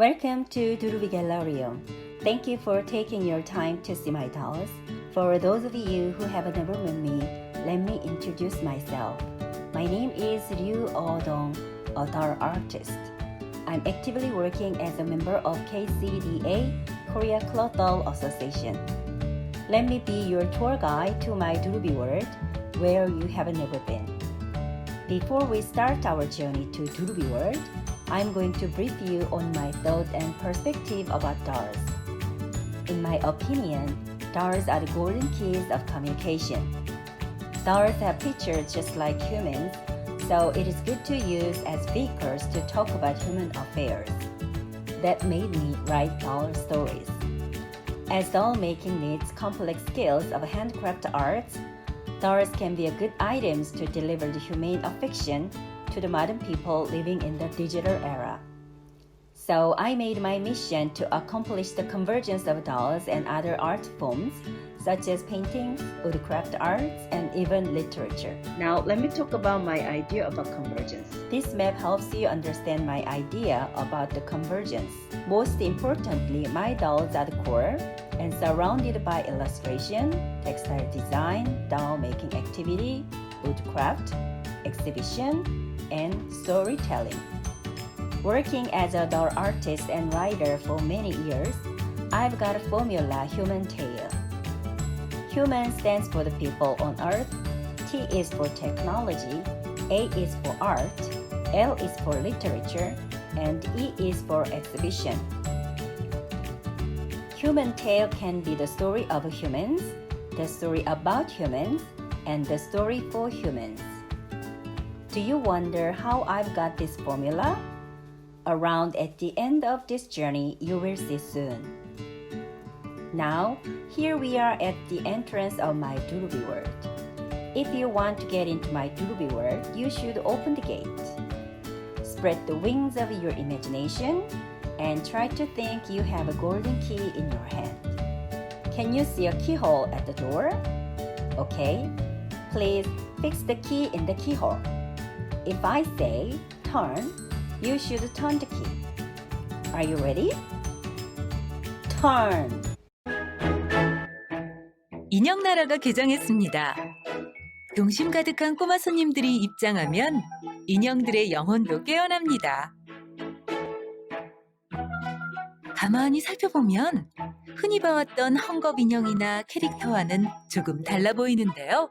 Welcome to DuRuBee Gallerium. Thank you for taking your time to see my dolls. For those of you who have never met me, let me introduce myself. My name is Ryuohdong, a doll artist. I'm actively working as a member of KCDA, Korea Cloth Doll Association. Let me be your tour guide to my DuRuBee World, where you have never been. Before we start our journey to DuRuBee World, I'm going to brief you on my thought and perspective about dolls. In my opinion, dolls are the golden keys of communication. Dolls have pictures just like humans, so it is good to use as vehicles to talk about human affairs. That made me write doll stories. As doll making needs complex skills of handcraft arts, dolls can be a good items to deliver the humane affection to the modern people living in the digital era. So I made my mission to accomplish the convergence of dolls and other art forms such as paintings, woodcraft arts, and even literature. Now let me talk about my idea about convergence. This map helps you understand my idea about the convergence. Most importantly, my dolls are the core and surrounded by illustration, textile design, doll making activity, woodcraft, exhibition, and storytelling. Working as a doll artist and writer for many years, I've got a formula human tale. Human stands for the people on earth, T is for technology, A is for art, L is for literature, and E is for exhibition. Human tale can be the story of humans, the story about humans, and the story for humans. Do you wonder how I've got this formula? Around at the end of this journey, you will see soon. Now, here we are at the entrance of my DuRuBee World. If you want to get into my DuRuBee World, you should open the gate. Spread the wings of your imagination and try to think you have a golden key in your hand. Can you see a keyhole at the door? Okay, please fix the key in the keyhole. If I say turn, you should turn the key. Are you ready? Turn! 인형나라가 개장했습니다. 동심 가득한 꼬마 손님들이 입장하면 인형들의 영혼도 깨어납니다. 가만히 살펴보면 흔히 봐왔던 헝겊 인형이나 캐릭터와는 조금 달라 보이는데요.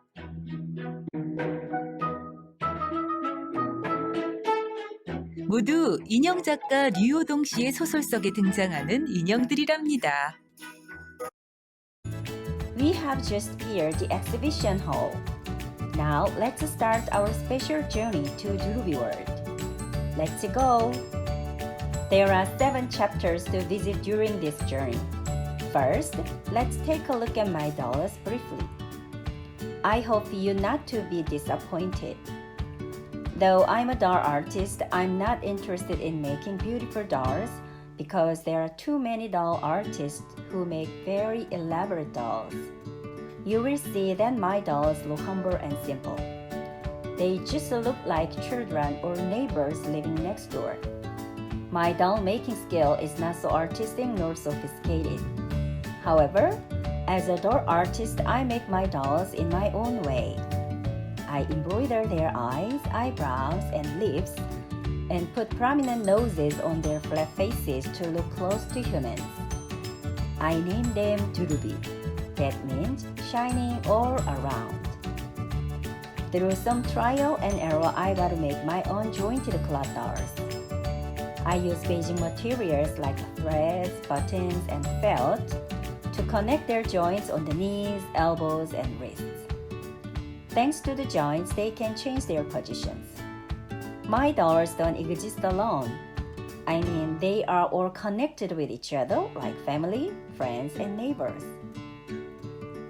모두 인형 작가 류오동 씨의 소설속에 등장하는 인형들이랍니다. We have just cleared the exhibition hall. Now let's start our special journey to DuRuBee World. Let's go! There are 7 chapters to visit during this journey. First, let's take a look at my dolls briefly. I hope you not to be disappointed. Though I'm a doll artist, I'm not interested in making beautiful dolls because there are too many doll artists who make very elaborate dolls. You will see that my dolls look humble and simple. They just look like children or neighbors living next door. My doll making skill is not so artistic nor sophisticated. However, as a doll artist, I make my dolls in my own way. I embroider their eyes, eyebrows, and lips, and put prominent noses on their flat faces to look close to humans. I name them DuRuBee. That means shining all around. Through some trial and error, I got to make my own jointed cloth dolls. I use Beijing materials like threads, buttons, and felt to connect their joints on the knees, elbows, and wrists. Thanks to the joints, they can change their positions. My dolls don't exist alone. I mean, they are all connected with each other like family, friends, and neighbors.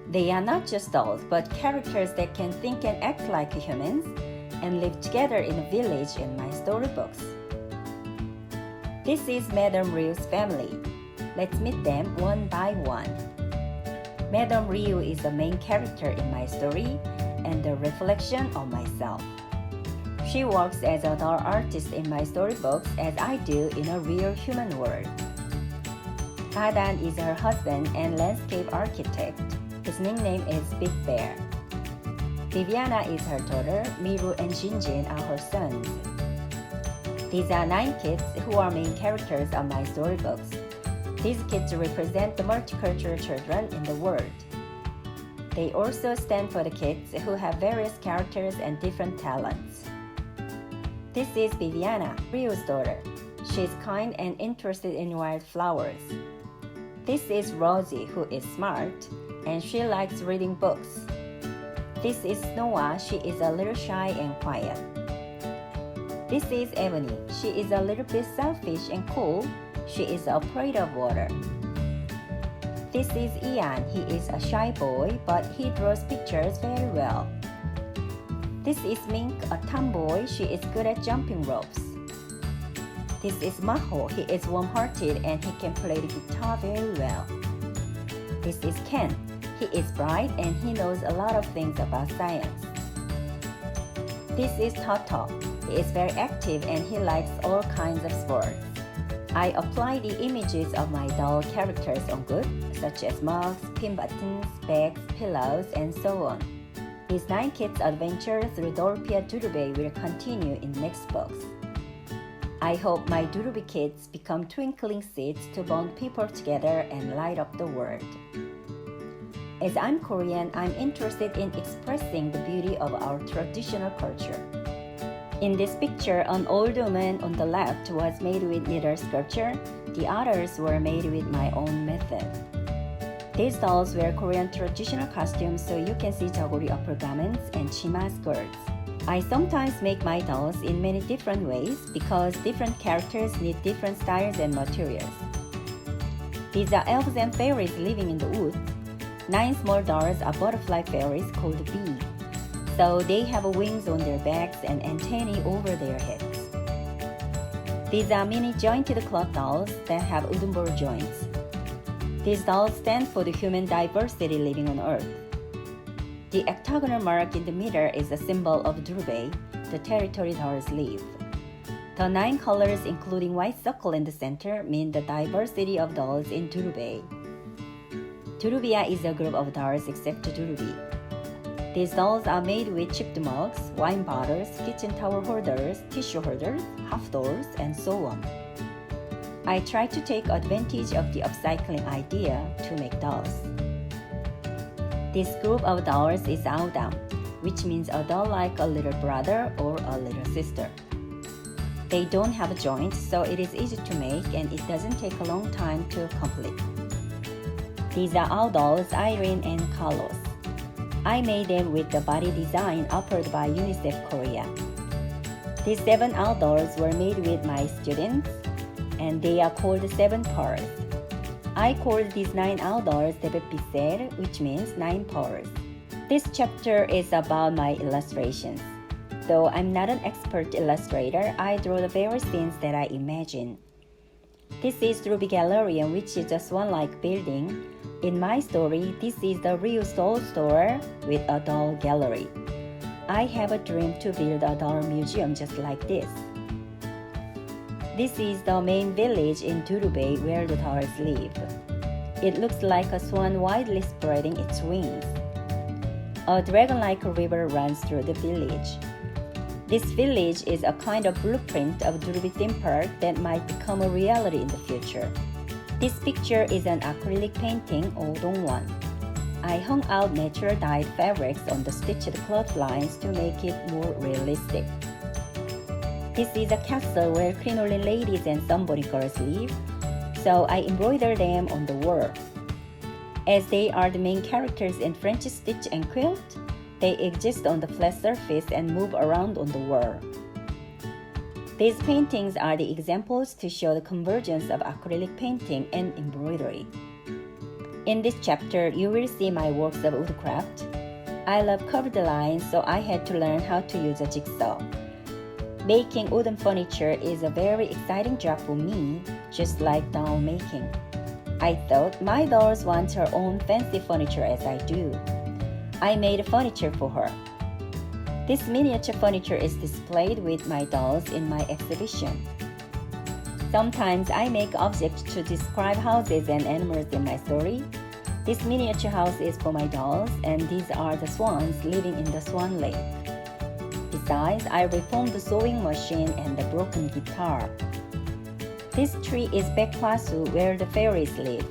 They are not just dolls, but characters that can think and act like humans and live together in a village in my storybooks. This is Madame Ryu's family. Let's meet them one by one. Madame Ryu is the main character in my story and the reflection of myself. She works as a doll artist in my storybooks as I do in a real human world. Ohdong is her husband and landscape architect. His nickname is Big Bear. Viviana is her daughter, Miru and Jinjin are her sons. These are 9 kids who are main characters of my storybooks. These kids represent the multicultural children in the world. They also stand for the kids who have various characters and different talents. This is Viviana, Ryu's daughter. She is kind and interested in wildflowers. This is Rosie, who is smart, and she likes reading books. This is Noah. She is a little shy and quiet. This is Ebony. She is a little bit selfish and cool. She is afraid of water. This is Ian. He is a shy boy, but he draws pictures very well. This is Mink, a tomboy. She is good at jumping ropes. This is Maho. He is warm-hearted and he can play the guitar very well. This is Ken. He is bright and he knows a lot of things about science. This is Toto. He is very active and he likes all kinds of sports. I apply the images of my doll characters on goods such as mugs, pin buttons, bags, pillows, and so on. These 9 kids' adventure through Dorpia DuRuBee will continue in next books. I hope my DuRuBee kids become twinkling seeds to bond people together and light up the world. As I'm Korean, I'm interested in expressing the beauty of our traditional culture. In this picture, an old woman on the left was made with needle sculpture. The others were made with my own method. These dolls wear Korean traditional costumes so you can see jagori upper garments and chima skirts. I sometimes make my dolls in many different ways because different characters need different styles and materials. These are elves and fairies living in the woods. 9 small dolls are butterfly fairies called bee. So they have wings on their backs and antennae over their heads. These are mini jointed cloth dolls that have wooden ball joints. These dolls stand for the human diversity living on Earth. The octagonal mark in the middle is a symbol of DuRuBee, the territory dolls live. The 9 colors, including white circle in the center, mean the diversity of dolls in DuRuBee. DuRubia is a group of dolls except DuRuBee. These dolls are made with chipped mugs, wine bottles, kitchen towel holders, tissue holders, half dolls, and so on. I try to take advantage of the upcycling idea to make dolls. This group of dolls is Ohdong, which means a doll like a little brother or a little sister. They don't have joints, so it is easy to make and it doesn't take a long time to complete. These are our dolls, Irene and Carlos. I made them with the body design offered by UNICEF Korea. These 7 outdoors were made with my students, and they are called 7 pearls. I called these 9 outdoors Debepiser, which means 9 pearls. This chapter is about my illustrations. Though I'm not an expert illustrator, I draw the various scenes that I imagine. This is DuRuBee Gallerium, which is a swan-like building. In my story, this is the Ryu's doll store with a doll gallery. I have a dream to build a doll museum just like this. This is the main village in DuRuBee where the dolls live. It looks like a swan widely spreading its wings. A dragon-like river runs through the village. This village is a kind of blueprint of DuRuBee theme park that might become a reality in the future. This picture is an acrylic painting, Ohdong 1. I hung out natural dyed fabrics on the stitched cloth lines to make it more realistic. This is a castle where crinoline ladies and sunburn girls live, so I embroider them on the wall. As they are the main characters in French stitch and quilt, they exist on the flat surface and move around on the wall. These paintings are the examples to show the convergence of acrylic painting and embroidery. In this chapter, you will see my works of woodcraft. I love curved lines, so I had to learn how to use a jigsaw. Making wooden furniture is a very exciting job for me, just like doll making. I thought my dolls want her own fancy furniture as I do. I made furniture for her. This miniature furniture is displayed with my dolls in my exhibition. Sometimes I make objects to describe houses and animals in my story. This miniature house is for my dolls, and these are the swans living in the swan lake. Besides, I reformed the sewing machine and the broken guitar. This tree is Baekwasu, where the fairies live.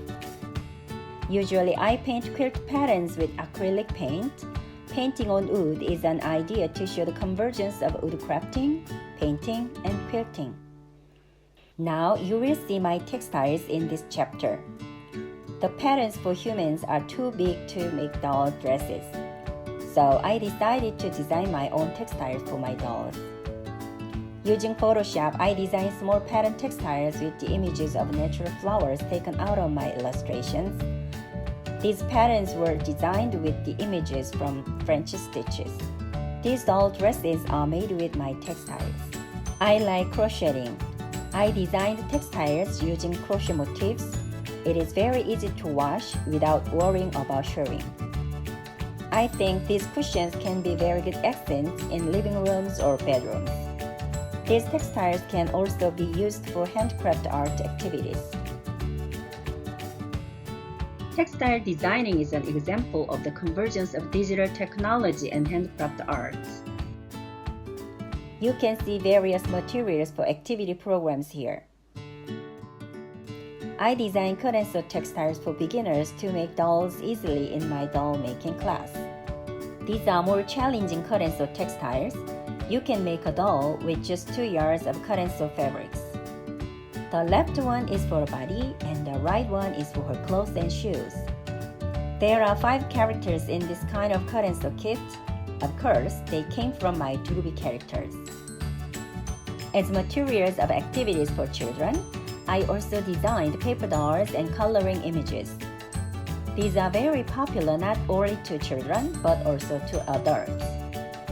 Usually I paint quilt patterns with acrylic paint. Painting on wood is an idea to show the convergence of wood crafting, painting, and quilting. Now you will see my textiles in this chapter. The patterns for humans are too big to make doll dresses, so I decided to design my own textiles for my dolls. Using Photoshop, I designed small pattern textiles with the images of natural flowers taken out of my illustrations. These patterns were designed with the images from French stitches. These doll dresses are made with my textiles. I like crocheting. I designed textiles using crochet motifs. It is very easy to wash without worrying about showing. I think these cushions can be very good accents in living rooms or bedrooms. These textiles can also be used for handcraft art activities. Textile designing is an example of the convergence of digital technology and handcraft arts. You can see various materials for activity programs here. I designed cut and sew textiles for beginners to make dolls easily in my doll making class. These are more challenging cut and sew textiles. You can make a doll with just 2 yards of cut and sew fabrics. The left one is for a body and the right one is for her clothes and shoes. There are 5 characters in this kind of cut and sew kit. Of course, they came from my DuRuBee characters. As materials of activities for children, I also designed paper dolls and coloring images. These are very popular not only to children but also to adults.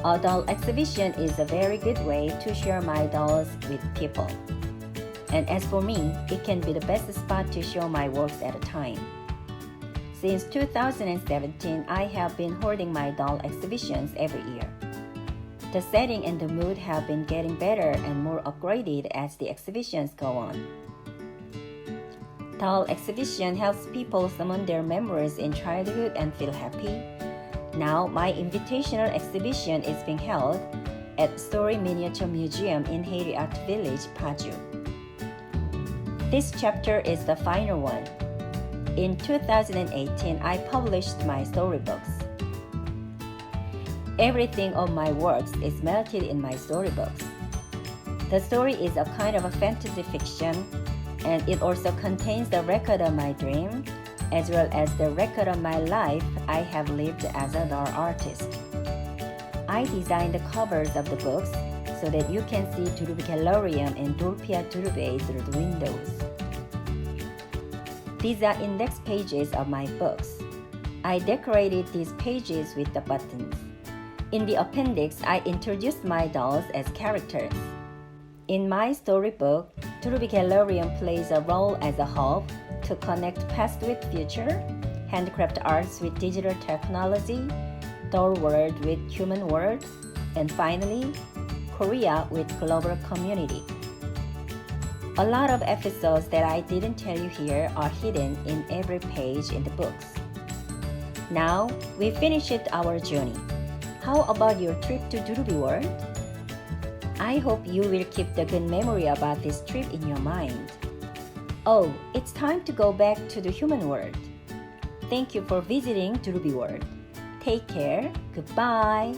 A doll exhibition is a very good way to share my dolls with people. And as for me, it can be the best spot to show my works at a time. Since 2017, I have been holding my doll exhibitions every year. The setting and the mood have been getting better and more upgraded as the exhibitions go on. Doll exhibition helps people summon their memories in childhood and feel happy. Now, my invitational exhibition is being held at Story Miniature Museum in Haiti Art Village, Paju. This chapter is the final one. In 2018, I published my storybooks. Everything of my works is melted in my storybooks. The story is a kind of a fantasy fiction, and it also contains the record of my dream, as well as the record of my life I have lived as a doll artist. I designed the covers of the books so that you can see DuRuBee Gallerium and DuRuBee through the windows. These are index pages of my books. I decorated these pages with the buttons. In the appendix, I introduced my dolls as characters. In my storybook, DuRuBee Gallerium plays a role as a hub to connect past with future, handcraft arts with digital technology, doll world with human world, and finally, Korea with global community. A lot of episodes that I didn't tell you here are hidden in every page in the books. Now, we finished our journey. How about your trip to DuRuBee World? I hope you will keep the good memory about this trip in your mind. Oh, it's time to go back to the human world. Thank you for visiting DuRuBee World. Take care. Goodbye.